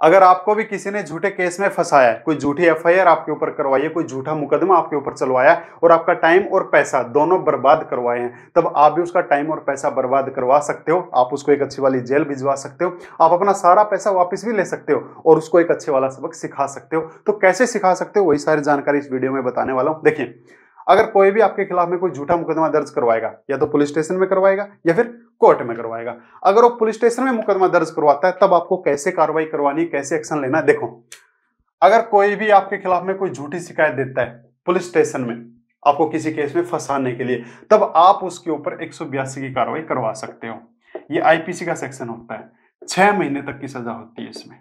अगर आपको भी किसी ने झूठे केस में फंसाया है, कोई झूठी एफआईआर आपके ऊपर करवाई है, कोई झूठा मुकदमा आपके ऊपर चलवाया है और आपका टाइम और पैसा दोनों बर्बाद करवाए हैं, तब आप भी उसका टाइम और पैसा बर्बाद करवा सकते हो। आप उसको एक अच्छी वाली जेल भिजवा सकते हो, आप अपना सारा पैसा वापस भी ले सकते हो और उसको एक अच्छे वाला सबक सिखा सकते हो। तो कैसे सिखा सकते हो, वही सारी जानकारी इस वीडियो में बताने वाला हूं। देखिए, अगर कोई भी आपके खिलाफ में कोई झूठा मुकदमा दर्ज करवाएगा, या तो पुलिस स्टेशन में करवाएगा या फिर कोर्ट में करवाएगा। अगर वो पुलिस स्टेशन में मुकदमा दर्ज करवाता है, तब आपको कैसे कार्रवाई करवानी है, कैसे एक्शन लेना है। देखो, अगर कोई भी आपके खिलाफ में कोई झूठी शिकायत देता है पुलिस स्टेशन में आपको किसी केस में फंसाने के लिए, तब आप उसके ऊपर 182 की कार्रवाई करवा सकते हो। ये आईपीसी का सेक्शन होता है, 6 महीने तक की सजा होती है इसमें।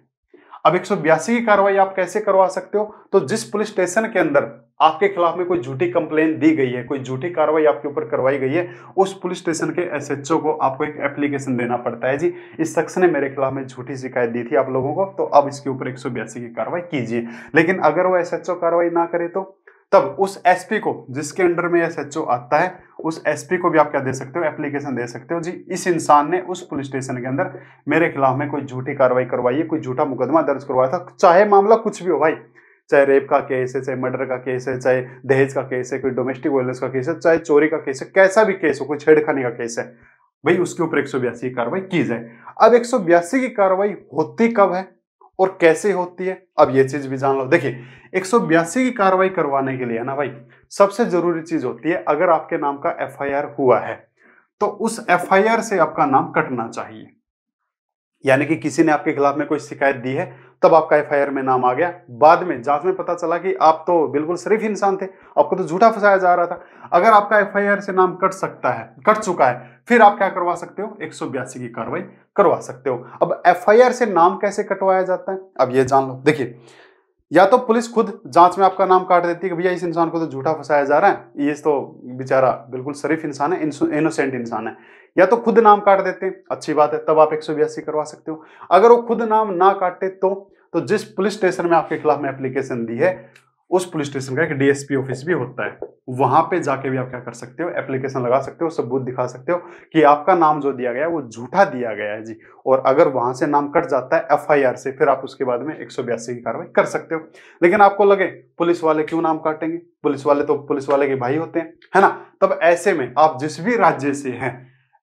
अब 182 की कार्रवाई आप कैसे करवा सकते हो, तो जिस पुलिस स्टेशन के अंदर आपके खिलाफ में कोई झूठी कंप्लेन दी गई है, कोई झूठी कार्रवाई आपके ऊपर करवाई गई है, उस पुलिस स्टेशन के एसएचओ को आपको एक एप्लीकेशन देना पड़ता है। जी, इस शख्स ने मेरे खिलाफ में झूठी शिकायत दी थी आप लोगों को, तो अब इसके ऊपर 182 की कार्रवाई कीजिए। लेकिन अगर वो एसएचओ कार्रवाई ना करे, तो तब उस एसपी को, जिसके अंडर में एसएचओ आता है, उस एसपी को भी आप क्या दे सकते हो, एप्लीकेशन दे सकते हो। जी, इस इंसान ने उस पुलिस स्टेशन के अंदर मेरे खिलाफ में कोई झूठी कार्रवाई करवाई है, कोई झूठा मुकदमा दर्ज करवाया था, चाहे मामला कुछ भी हो भाई, चाहे रेप का केस है, चाहे मर्डर का केस है, चाहे दहेज का केस है, कोई डोमेस्टिक वायलेंस का केस है, चाहे चोरी का केस है, कैसा भी केस हो, कोई छेड़खानी का केस है, भाई उसके ऊपर 182 की कार्रवाई की जाए। अब 182 की कार्रवाई होती कब है और कैसे होती है, अब ये चीज भी जान लो। देखिए, 182 की कार्रवाई करवाने के लिए ना भाई, सबसे जरूरी चीज होती है, अगर आपके नाम का एफआईआर हुआ है तो उस एफआईआर से आपका नाम कटना चाहिए। यानी कि किसी ने आपके खिलाफ में कोई शिकायत दी है, तब आपका एफआईआर में नाम आ गया, बाद में जांच में पता चला कि आप तो बिल्कुल शरीफ इंसान थे, आपको तो झूठा फंसाया जा रहा था। अगर आपका एफआईआर से नाम कट सकता है, कट चुका है, फिर आप क्या करवा सकते हो, 182 की कार्रवाई करवा सकते हो। अब एफआईआर से नाम कैसे कटवाया जाता है, अब ये जान लो। देखिए, या तो पुलिस खुद जांच में आपका नाम काट देती है कि भैया इस इंसान को तो झूठा फंसाया जा रहा है, ये तो बेचारा बिल्कुल शरीफ इंसान है, इनोसेंट इंसान है, या तो खुद नाम काट देते हैं, अच्छी बात है, तब आप 182 करवा सकते हो। अगर वो खुद नाम ना काटे, तो जिस पुलिस स्टेशन में आपके खिलाफ में एप्लीकेशन दी है, उस पुलिस स्टेशन का एक डीएसपी ऑफिस भी होता है, वहां पे जाके भी आप क्या कर सकते हो, एप्लीकेशन लगा सकते हो, सबूत दिखा सकते हो कि आपका नाम जो दिया गया है वो झूठा दिया गया है। जी, और अगर वहां से नाम कट जाता है एफआईआर से, फिर आप उसके बाद में 182 की कार्रवाई कर सकते हो। लेकिन आपको लगे पुलिस वाले क्यों नाम काटेंगे, पुलिस वाले तो पुलिस वाले के भाई होते हैं, है ना। तब ऐसे में आप जिस भी राज्य से हैं,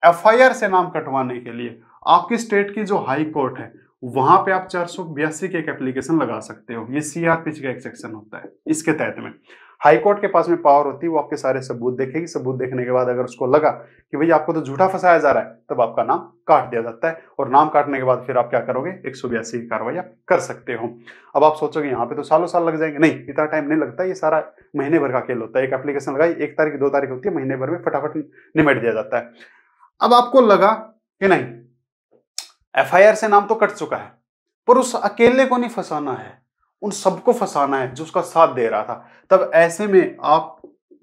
एफआईआर से नाम कटवाने के लिए आपकी स्टेट की जो हाई कोर्ट है, वहां पे आप 482 की एक एप्लीकेशन लगा सकते हो। ये सीआरपीसी का एक सेक्शन होता है, इसके तहत में हाई कोर्ट के पास में पावर होती है, वो आपके सारे सबूत देखेगी, सबूत देखने के बाद अगर उसको लगा कि भाई आपको तो झूठा फंसाया जा रहा है, तब आपका नाम काट दिया जाता है। और नाम काटने के बाद फिर आप क्या करोगे, 182 की कार्रवाई आप कर सकते हो। अब आप सोचोगे यहाँ पे तो सालों साल लग जाएंगे, नहीं, इतना टाइम नहीं लगता, ये सारा महीने भर का खेल होता है। एक एप्लीकेशन लगाई, 1 तारीख 2 तारीख होती है, महीने भर में फटाफट निमट दिया जाता है। अब आपको लगा कि नहीं, एफआईआर से नाम तो कट चुका है, पर उस अकेले को नहीं फंसाना है, उन सबको फंसाना है जो उसका साथ दे रहा था। तब ऐसे में आप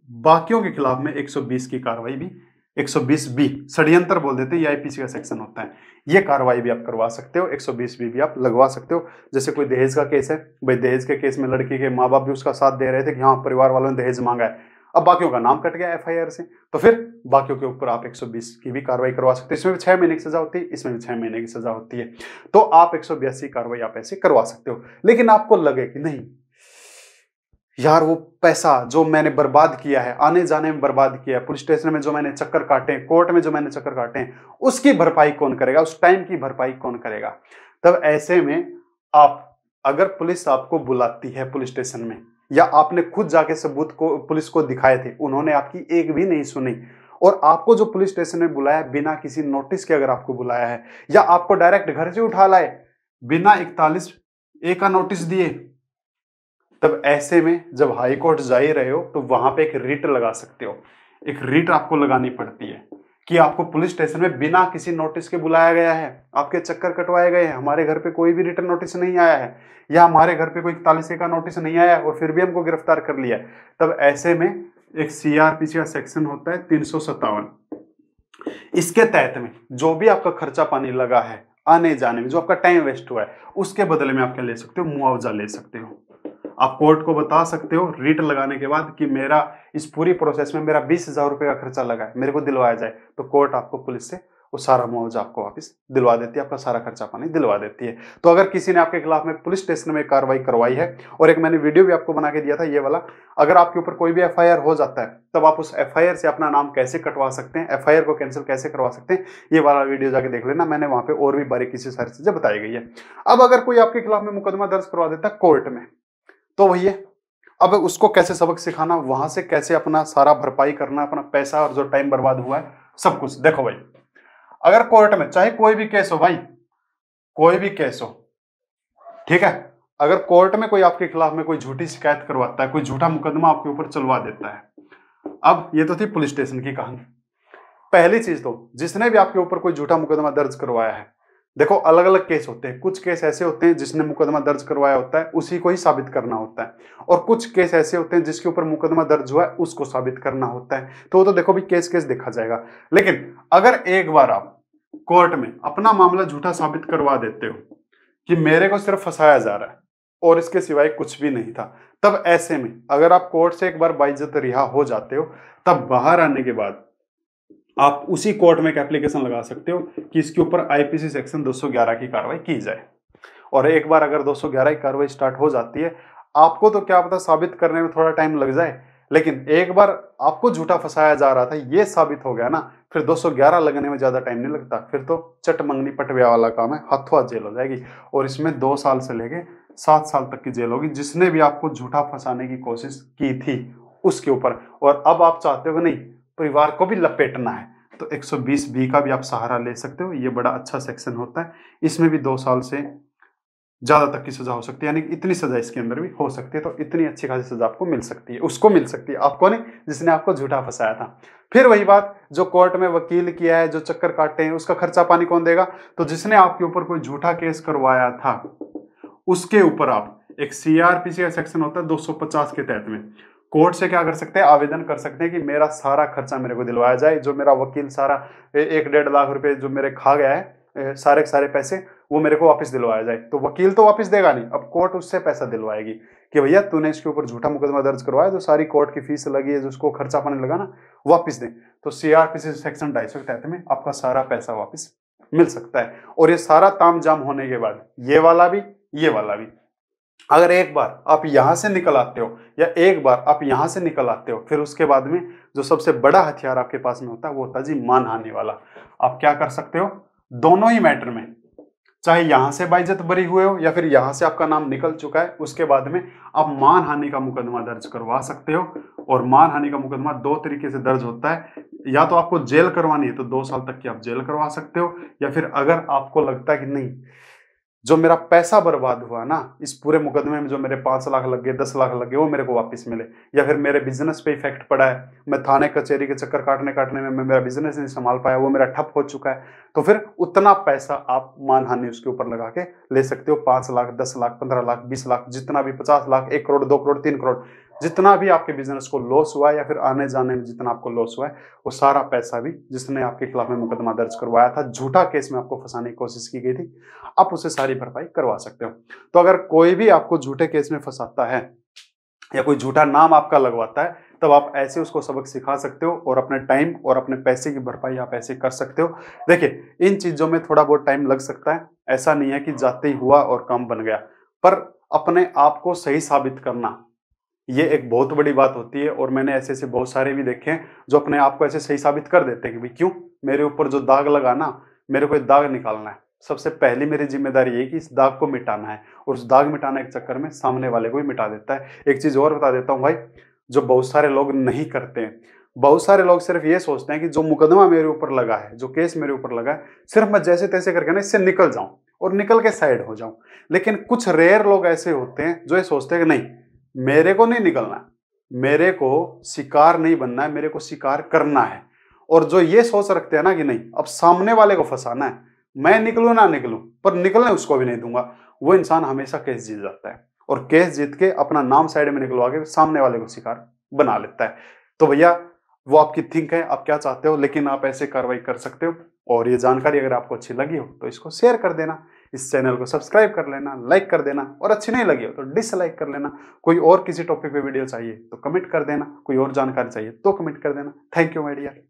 बाकियों के खिलाफ में 120 की कार्रवाई भी, 120 बी षड्यंत्र बोल देते हैं, ये आईपीसी का सेक्शन होता है, ये कार्रवाई भी आप करवा सकते हो, 120 बी भी आप लगवा सकते हो। जैसे कोई दहेज का केस है, भाई दहेज के केस में लड़की के माँ बाप भी उसका साथ दे रहे थे कि हाँ परिवार वालों ने दहेज मांगा है, अब बाकियों का नाम कट गया एफआईआर से, तो फिर बाकियों के ऊपर आप 120 की भी कार्रवाई करवा सकते हैं। इसमें भी 6 महीने की सजा होती है, इसमें भी 6 महीने की सजा होती है। तो आप 182 कार्रवाई आप ऐसे करवा सकते हो। लेकिन आपको लगे कि नहीं यार, वो पैसा जो मैंने बर्बाद किया है, आने जाने में बर्बाद किया है, पुलिस स्टेशन में जो मैंने चक्कर काटे हैं, कोर्ट में जो मैंने चक्कर काटे हैं, उसकी भरपाई कौन करेगा, उस टाइम की भरपाई कौन करेगा। तब ऐसे में आप, अगर पुलिस आपको बुलाती है पुलिस स्टेशन में, या आपने खुद जाके सबूत को पुलिस को दिखाए थे, उन्होंने आपकी एक भी नहीं सुनी, और आपको जो पुलिस स्टेशन में बुलाया बिना किसी नोटिस के अगर आपको बुलाया है, या आपको डायरेक्ट घर से उठा लाए बिना 41A का नोटिस दिए, तब ऐसे में जब हाई कोर्ट जा ही रहे हो तो वहां पे एक रिट लगा सकते हो। एक रिट आपको लगानी पड़ती है कि आपको पुलिस स्टेशन में बिना किसी नोटिस के बुलाया गया है, आपके चक्कर कटवाए गए हैं, हमारे घर पे कोई भी रिटर्न नोटिस नहीं आया है, या हमारे घर पे कोई 41A का नोटिस नहीं आया और फिर भी हमको गिरफ्तार कर लिया है। तब ऐसे में एक सीआरपीसी का सेक्शन होता है 357, इसके तहत में जो भी आपका खर्चा पानी लगा है आने जाने में, जो आपका टाइम वेस्ट हुआ है, उसके बदले में आप क्या ले सकते हो, मुआवजा ले सकते हो। आप कोर्ट को बता सकते हो रिट लगाने के बाद कि मेरा इस पूरी प्रोसेस में मेरा 20,000 रुपए का खर्चा लगा है, मेरे को दिलवाया जाए, तो कोर्ट आपको पुलिस से वो सारा मुआवजा आपको वापस दिलवा देती है, आपका सारा खर्चा पानी दिलवा देती है। तो अगर किसी ने आपके खिलाफ में पुलिस स्टेशन में कार्रवाई करवाई है, और एक मैंने वीडियो भी आपको बना के दिया था ये वाला, अगर आपके ऊपर कोई भी एफआईआर हो जाता है तब आप उस एफआईआर से अपना नाम कैसे कटवा सकते हैं, एफआईआर को कैंसिल कैसे करवा सकते हैं, ये वाला वीडियो जाके देख लेना, मैंने वहां पे और भी बारीकी से सारी चीजें बताई गई है। अब अगर कोई आपके खिलाफ में मुकदमा दर्ज करवा देता है कोर्ट में, तो भैया अब उसको कैसे सबक सिखाना, वहां से कैसे अपना सारा भरपाई करना, अपना पैसा और जो टाइम बर्बाद हुआ है सब कुछ। देखो भाई, अगर कोर्ट में चाहे कोई भी केस हो भाई, कोई भी केस हो, ठीक है, अगर कोर्ट में कोई आपके खिलाफ में कोई झूठी शिकायत करवाता है, कोई झूठा मुकदमा आपके ऊपर चलवा देता है, अब ये तो थी पुलिस स्टेशन की कहानी। पहली चीज तो जिसने भी आपके ऊपर कोई झूठा मुकदमा दर्ज करवाया है, देखो अलग अलग केस होते हैं, कुछ केस ऐसे होते हैं जिसने मुकदमा दर्ज करवाया होता है उसी को ही साबित करना होता है, और कुछ केस ऐसे होते हैं जिसके ऊपर मुकदमा दर्ज हुआ है उसको साबित करना होता है। तो वो तो देखो भी केस केस देखा जाएगा। लेकिन अगर एक बार आप कोर्ट में अपना मामला झूठा साबित करवा देते हो कि मेरे को सिर्फ फंसाया जा रहा है और इसके सिवाय कुछ भी नहीं था, तब ऐसे में अगर आप कोर्ट से एक बार बाइज्जत रिहा हो जाते हो, तब बाहर आने के बाद आप उसी कोर्ट में एक एप्लीकेशन लगा सकते हो कि इसके ऊपर आईपीसी सेक्शन 211 की कार्रवाई की जाए। और एक बार अगर 211 की कार्रवाई स्टार्ट हो जाती है, आपको तो क्या पता साबित करने में थोड़ा टाइम लग जाए, लेकिन एक बार आपको झूठा फंसाया जा रहा था ये साबित हो गया ना, फिर 211 लगने में ज्यादा टाइम नहीं लगता, फिर तो चट मंगनी पटव्या वाला काम है, हाथों हाथ जेल हो जाएगी। और इसमें 2 साल से लेके 7 साल तक की जेल होगी जिसने भी आपको झूठा फंसाने की कोशिश की थी उसके ऊपर। और अब आप चाहते हो नहीं परिवार को भी लपेटना है, तो 120B का भी आप सहारा ले सकते हो। ये बड़ा अच्छा सेक्शन होता है, इसमें भी 2 साल से ज्यादा तक की सजा हो सकती है, यानी इतनी सजा इसके अंदर भी हो सकती है। तो इतनी अच्छी खासी सजा आपको मिल सकती है, उसको मिल सकती है, आपको नहीं जिसने आपको झूठा फंसाया था। फिर वही बात, जो कोर्ट में वकील किया है, जो चक्कर काटे हैं, उसका खर्चा पानी कौन देगा? तो जिसने आपके ऊपर कोई झूठा केस करवाया था उसके ऊपर आप एक सीआरपीसी का सेक्शन होता है 250 के तहत में कोर्ट से क्या कर सकते हैं, आवेदन कर सकते हैं कि मेरा सारा खर्चा मेरे को दिलवाया जाए, जो मेरा वकील सारा 1-1.5 लाख रुपए जो मेरे खा गया है, सारे के सारे पैसे वो मेरे को वापस दिलवाया जाए। तो वकील तो वापस देगा नहीं, अब कोर्ट उससे पैसा दिलवाएगी कि भैया तूने इसके ऊपर झूठा मुकदमा दर्ज करवाया, जो सारी कोर्ट की फीस लगी है, जो उसको खर्चा पाने लगा ना, वापस दे। तो सीआरपीसी सेक्शन 250 के तहत में आपका सारा पैसा वापस मिल सकता है। और ये सारा तामझाम होने के बाद ये वाला भी, ये वाला भी, अगर एक बार आप यहां से निकल आते हो या एक बार आप यहां से निकल आते हो, फिर उसके बाद में जो सबसे बड़ा हथियार आपके पास में होता है वो होता है जी मानहानि वाला। आप क्या कर सकते हो, दोनों ही मैटर में, चाहे यहां से बाइज्जत बरी हुए हो या फिर यहां से आपका नाम निकल चुका है, उसके बाद में आप मानहानि का मुकदमा दर्ज करवा सकते हो। और मानहानि का मुकदमा 2 तरीके से दर्ज होता है, या तो आपको जेल करवानी है तो 2 साल तक की आप जेल करवा सकते हो, या फिर अगर आपको लगता है कि नहीं जो मेरा पैसा बर्बाद हुआ ना इस पूरे मुकदमे में, जो मेरे 5 लाख लग गए, 10 लाख लग गए, वो मेरे को वापस मिले, या फिर मेरे बिजनेस पे इफेक्ट पड़ा है, मैं थाने कचहरी के चक्कर काटने में मैं मेरा बिजनेस नहीं संभाल पाया, वो मेरा ठप हो चुका है, तो फिर उतना पैसा आप मानहानि उसके ऊपर लगा के ले सकते हो। 5 लाख, 10 लाख, 15 लाख, 20 लाख, जितना भी, 50 लाख, 1 करोड़, 2 करोड़, 3 करोड़, जितना भी आपके बिजनेस को लॉस हुआ है या फिर आने जाने में जितना आपको लॉस हुआ है, वो सारा पैसा भी जिसने आपके खिलाफ में मुकदमा दर्ज करवाया था, झूठा केस में आपको फंसाने की कोशिश की गई थी, आप उसे सारी भरपाई करवा सकते हो। तो अगर कोई भी आपको झूठे केस में फंसाता है या कोई झूठा नाम आपका लगवाता है, तब आप ऐसे उसको सबक सिखा सकते हो और अपने टाइम और अपने पैसे की भरपाई आप ऐसे कर सकते हो। देखिए इन चीजों में थोड़ा बहुत टाइम लग सकता है, ऐसा नहीं है कि जाते ही हुआ और काम बन गया, पर अपने आप को सही साबित करना ये एक बहुत बड़ी बात होती है। और मैंने ऐसे ऐसे बहुत सारे भी देखे हैं जो अपने आप को ऐसे सही साबित कर देते हैं कि भाई क्यों, मेरे ऊपर जो दाग लगा ना, मेरे को दाग निकालना है, सबसे पहली मेरी जिम्मेदारी ये कि इस दाग को मिटाना है, और उस दाग मिटाने के चक्कर में सामने वाले को भी मिटा देता है। एक चीज और बता देता हूँ भाई, जो बहुत सारे लोग नहीं करते हैं, बहुत सारे लोग सिर्फ ये सोचते हैं कि जो मुकदमा मेरे ऊपर लगा है, जो केस मेरे ऊपर लगा है, सिर्फ मैं जैसे तैसे करके ना इससे निकल जाऊं और निकल के साइड हो जाऊं। लेकिन कुछ रेयर लोग ऐसे होते हैं जो ये सोचते हैं कि नहीं, मेरे को नहीं निकलना, मेरे को शिकार नहीं बनना है, मेरे को शिकार करना है। और जो ये सोच रखते हैं ना कि नहीं अब सामने वाले को फंसाना है, मैं निकलूं ना निकलूं पर निकलने उसको भी नहीं दूंगा, वो इंसान हमेशा केस जीत जाता है और केस जीत के अपना नाम साइड में निकलवा के सामने वाले को शिकार बना लेता है। तो भैया वो आपकी थिंक है, आप क्या चाहते हो, लेकिन आप ऐसे कार्रवाई कर सकते हो। और ये जानकारी अगर आपको अच्छी लगी हो तो इसको शेयर कर देना, इस चैनल को सब्सक्राइब कर लेना, लाइक कर देना, और अच्छी नहीं लगी हो तो डिसलाइक कर लेना। कोई और किसी टॉपिक पे वीडियो चाहिए तो कमेंट कर देना, कोई और जानकारी चाहिए तो कमेंट कर देना। Thank you my dear.